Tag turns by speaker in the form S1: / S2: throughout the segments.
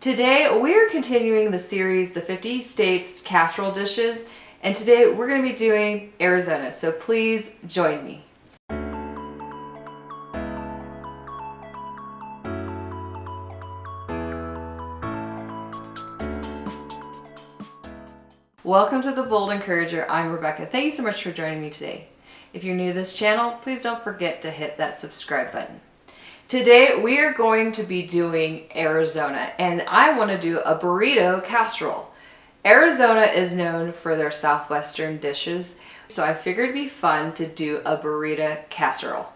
S1: Today we're continuing the series, the 50 States Casserole Dishes, and today we're going to be doing Arizona, so please join me. Welcome to the Bold Encourager. I'm Rebecca. Thank you so much for joining me today. If you're new to this channel, please don't forget to hit that subscribe button. Today we are going to be doing Arizona, and I want to do a burrito casserole. Arizona is known for their southwestern dishes, so I figured it'd be fun to do a burrito casserole.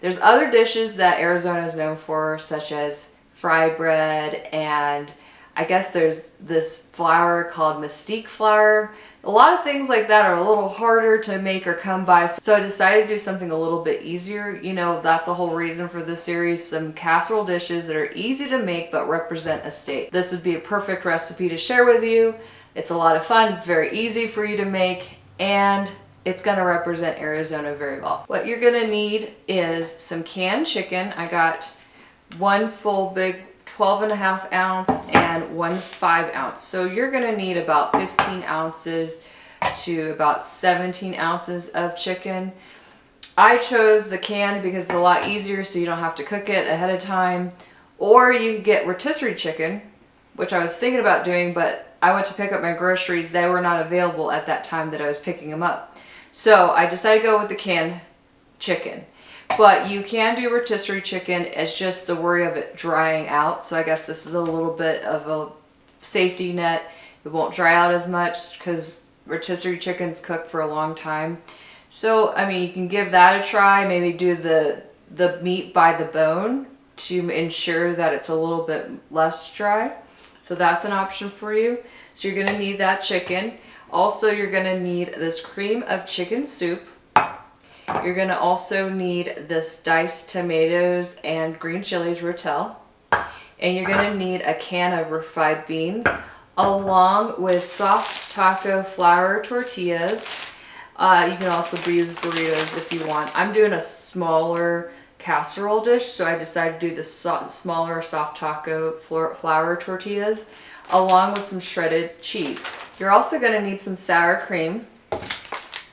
S1: There's other dishes that Arizona is known for, such as fry bread, and I guess there's this flour called mesquite flour. A lot of things like that are a little harder to make or come by, so I decided to do something a little bit easier. You know, that's the whole reason for this series, some casserole dishes that are easy to make but represent a state. This would be a perfect recipe to share with you. It's a lot of fun, it's very easy for you to make, and it's going to represent Arizona very well. What you're going to need is some canned chicken. I got one full big 12.5 ounce and one 5 ounce. So you're going to need about 15 ounces to about 17 ounces of chicken. I chose the canned because it's a lot easier, so you don't have to cook it ahead of time. Or you could get rotisserie chicken, which I was thinking about doing, but I went to pick up my groceries. They were not available at that time that I was picking them up. So I decided to go with the canned chicken. But you can do rotisserie chicken. It's just the worry of it drying out. So I guess this is a little bit of a safety net. It won't dry out as much because rotisserie chicken's cooked for a long time. So, I mean, you can give that a try. Maybe do the meat by the bone to ensure that it's a little bit less dry. So that's an option for you. So you're going to need that chicken. Also, you're going to need this cream of chicken soup. You're going to also need this diced tomatoes and green chilies, Rotel. And you're going to need a can of refried beans along with soft taco flour tortillas. You can also use burritos if you want. I'm doing a smaller casserole dish, so I decided to do the smaller soft taco flour tortillas along with some shredded cheese. You're also going to need some sour cream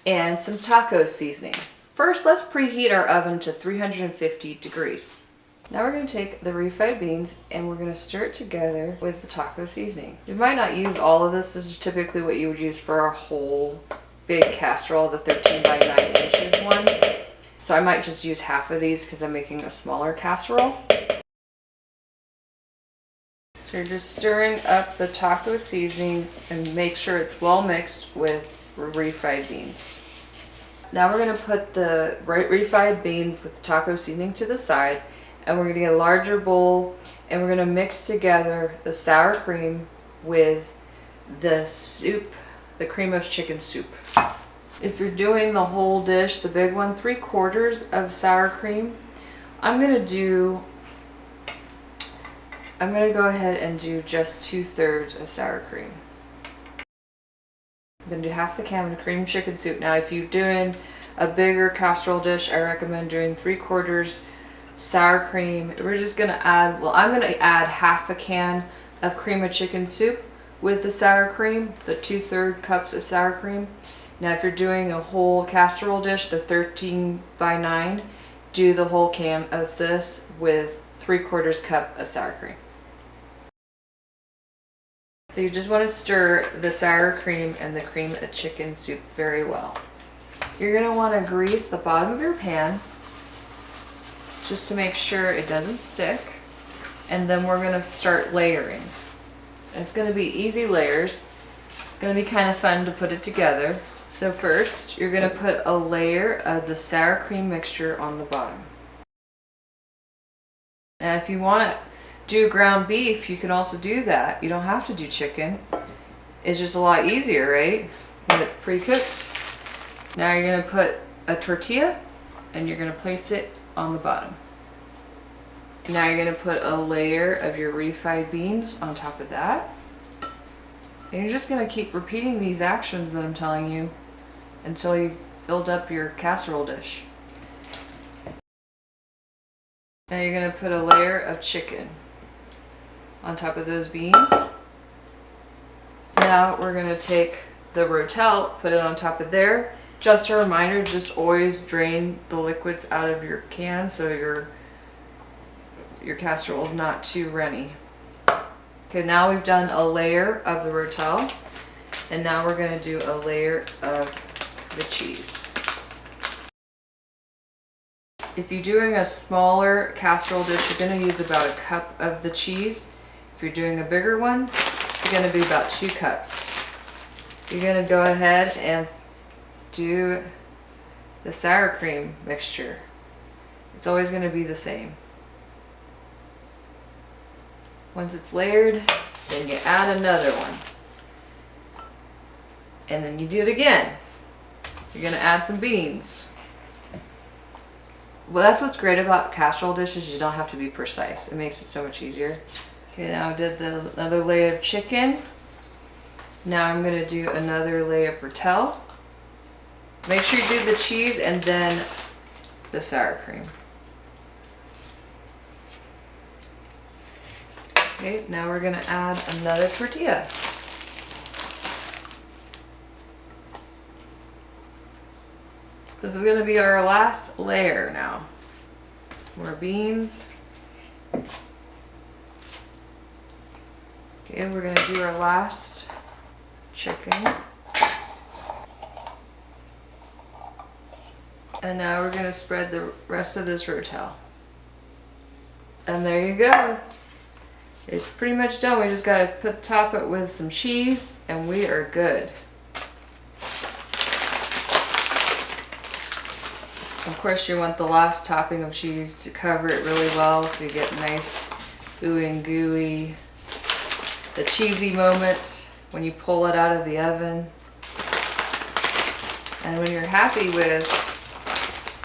S1: and some taco seasoning. First, let's preheat our oven to 350 degrees. Now we're going to take the refried beans and we're going to stir it together with the taco seasoning. You might not use all of this. This is typically what you would use for a whole big casserole, the 13 by 9 inches one. So I might just use half of these because I'm making a smaller casserole. So you're just stirring up the taco seasoning and make sure it's well mixed with refried beans. Now we're going to put the refried beans with the taco seasoning to the side, and we're going to get a larger bowl, and we're going to mix together the sour cream with the soup, the cream of chicken soup. If you're doing the whole dish, the big one, 3/4 of sour cream. I'm going to go ahead and do just 2/3 of sour cream. I'm going to do half the can of cream chicken soup. Now, if you're doing a bigger casserole dish, I recommend doing 3/4 sour cream. We're just going to add, well, I'm going to add half a can of cream of chicken soup with the sour cream, the 2/3 cups of sour cream. Now, if you're doing a whole casserole dish, the 13 by 9, do the whole can of this with 3/4 cup of sour cream. So you just want to stir the sour cream and the cream of chicken soup very well. You're going to want to grease the bottom of your pan just to make sure it doesn't stick. And then we're going to start layering. It's going to be easy layers. It's going to be kind of fun to put it together. So first, you're going to put a layer of the sour cream mixture on the bottom. And if you want to do ground beef, you can also do that. You don't have to do chicken. It's just a lot easier, right? When it's pre-cooked. Now you're going to put a tortilla and you're going to place it on the bottom. Now you're going to put a layer of your refried beans on top of that. And you're just going to keep repeating these actions that I'm telling you until you build up your casserole dish. Now you're going to put a layer of chicken. on top of those beans. Now we're gonna take the Rotel, put it on top of there. Just a reminder, just always drain the liquids out of your can so your casserole is not too runny. Okay, now we've done a layer of the Rotel, and now we're gonna do a layer of the cheese. If you're doing a smaller casserole dish, you're gonna use about a cup of the cheese. If you're doing a bigger one, it's gonna be about 2 cups. You're gonna go ahead and do the sour cream mixture. It's always gonna be the same. Once it's layered, then you add another one. And then you do it again. You're gonna add some beans. Well, that's what's great about casserole dishes. You don't have to be precise. It makes it so much easier. Okay, now I did another layer of chicken. Now I'm gonna do another layer of Rotel. Make sure you do the cheese and then the sour cream. Okay, now we're gonna add another tortilla. This is gonna be our last layer now. More beans. Okay, we're gonna do our last chicken. And now we're gonna spread the rest of this Rotel. And there you go. It's pretty much done. We just gotta top it with some cheese and we are good. Of course you want the last topping of cheese to cover it really well so you get nice ooey and gooey. The cheesy moment when you pull it out of the oven. And when you're happy with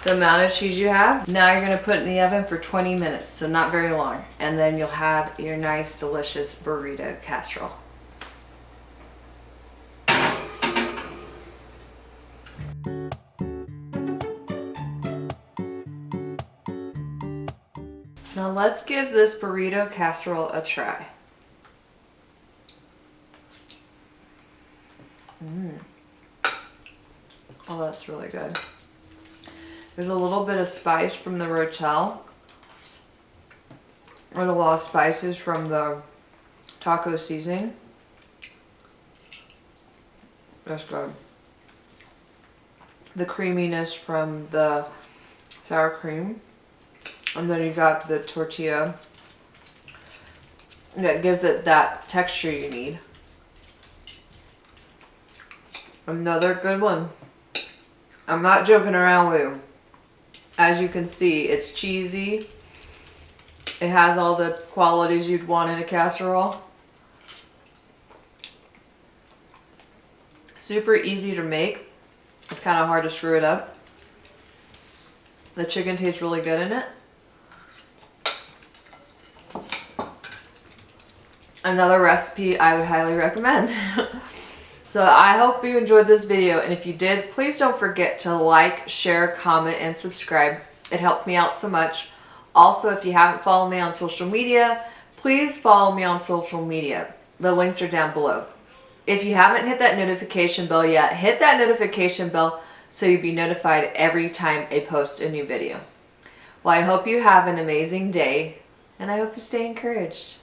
S1: the amount of cheese you have, now you're gonna put it in the oven for 20 minutes, so not very long. And then you'll have your nice, delicious burrito casserole. Now let's give this burrito casserole a try. Oh, that's really good. There's a little bit of spice from the Rotel. And a lot of spices from the taco seasoning. That's good. The creaminess from the sour cream. And then you got the tortilla that gives it that texture you need. Another good one. I'm not joking around with you. As you can see, it's cheesy. It has all the qualities you'd want in a casserole. Super easy to make. It's kind of hard to screw it up. The chicken tastes really good in it. Another recipe I would highly recommend. So I hope you enjoyed this video, and if you did, please don't forget to like, share, comment, and subscribe. It helps me out so much. Also, if you haven't followed me on social media, please follow me on social media. The links are down below. If you haven't hit that notification bell yet, hit that notification bell so you'll be notified every time I post a new video. Well, I hope you have an amazing day, and I hope you stay encouraged.